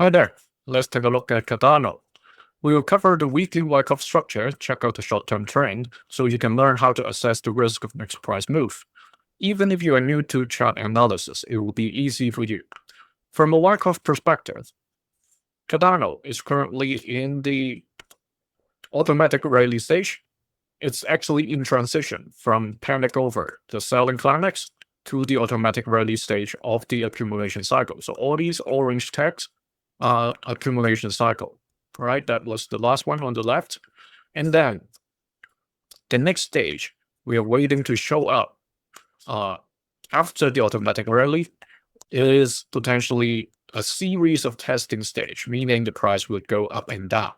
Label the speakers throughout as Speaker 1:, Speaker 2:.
Speaker 1: Hi there, let's take a look at Cardano. We will cover the weekly Wyckoff structure, check out the short-term trend, so you can learn how to assess the risk of next price move. Even if you are new to chart analysis, it will be easy for you. From a Wyckoff perspective, Cardano is currently in the automatic rally stage. It's actually in transition from panic over the selling climax to the automatic rally stage of the accumulation cycle. So all these orange tags accumulation cycle, right? That was the last one on the left. And then the next stage, we are waiting to show up after the automatic rally is potentially a series of testing stage, meaning the price would go up and down.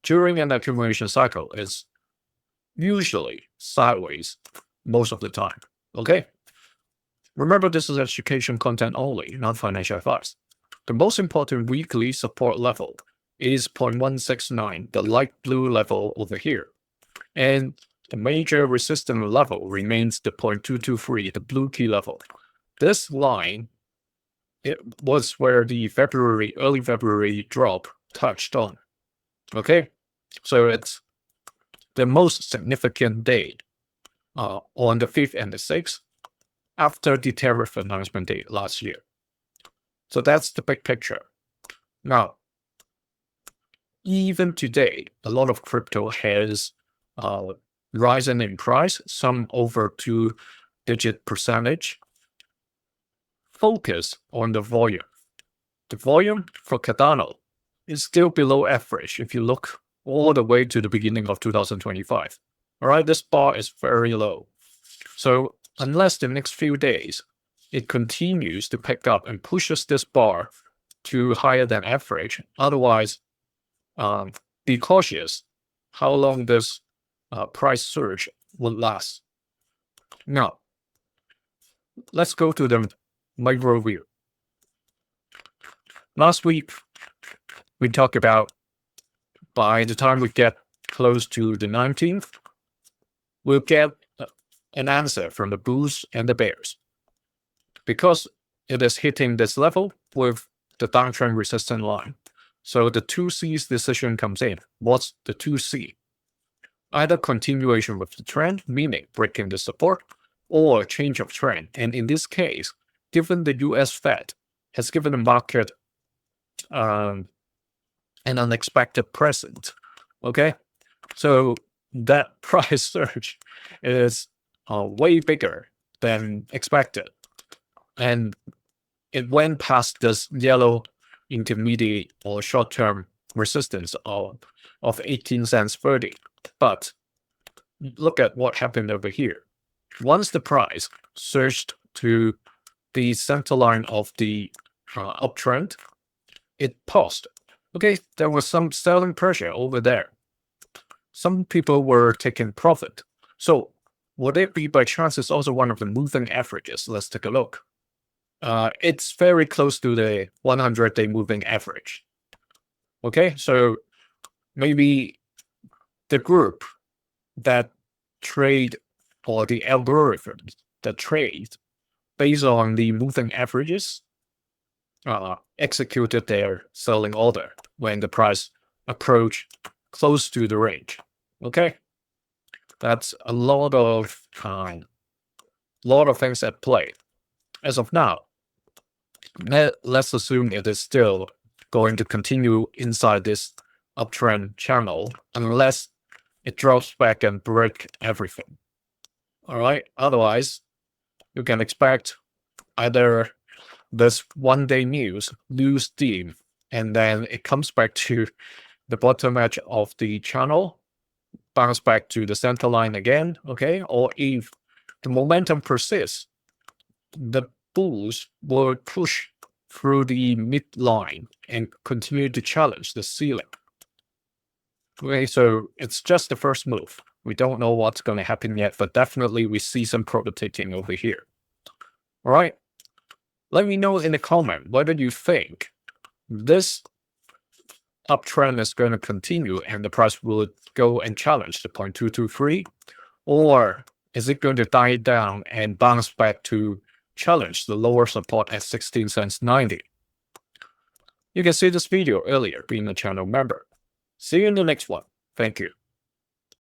Speaker 1: During an accumulation cycle, it's usually sideways most of the time, okay? Remember, this is education content only, not financial advice. The most important weekly support level is 0.169, the light blue level over here. And the major resistance level remains the 0.223, the blue key level. This line, it was where the early February drop touched on. Okay, so it's the most significant date on the 5th and the 6th after the tariff announcement date last year. So that's the big picture. Now, even today, a lot of crypto has risen in price, some over 2-digit percentage. Focus on the volume. The volume for Cardano is still below average if you look all the way to the beginning of 2025. All right, this bar is very low. So unless the next few days, it continues to pick up and pushes this bar to higher than average. Otherwise, be cautious how long this price surge will last. Now, let's go to the micro view. Last week, we talked about by the time we get close to the 19th, we'll get an answer from the bulls and the bears. Because it is hitting this level with the downtrend resistance line. So the 2C's decision comes in. What's the 2C? Either continuation with the trend, meaning breaking the support, or a change of trend. And in this case, given the US Fed has given the market an unexpected present, okay? So that price surge is way bigger than expected. And it went past this yellow intermediate or short-term resistance of 18 cents 30. But look at what happened over here. Once the price surged to the center line of the uptrend, it paused. Okay, there was some selling pressure over there. Some people were taking profit. So would it be by chance it's also one of the moving averages? Let's take a look. It's very close to the 100-day moving average. Okay, so maybe the group that trade or the algorithms that trade based on the moving averages executed their selling order when the price approached close to the range. Okay, that's a lot of things at play. As of now, let's assume it is still going to continue inside this uptrend channel unless it drops back and break everything. All right. Otherwise, you can expect either this one-day news lose steam and then it comes back to the bottom edge of the channel, bounce back to the center line again. Okay. Or if the momentum persists, the bulls will push through the midline and continue to challenge the ceiling. Okay, so it's just the first move. We don't know what's going to happen yet, but definitely we see some prototyping over here. All right, let me know in the comment whether you think this uptrend is going to continue and the price will go and challenge the 0.223, or is it going to die down and bounce back to challenge the lower support at 16 cents 90. You can see this video earlier being a channel member. See you in the next one. Thank you.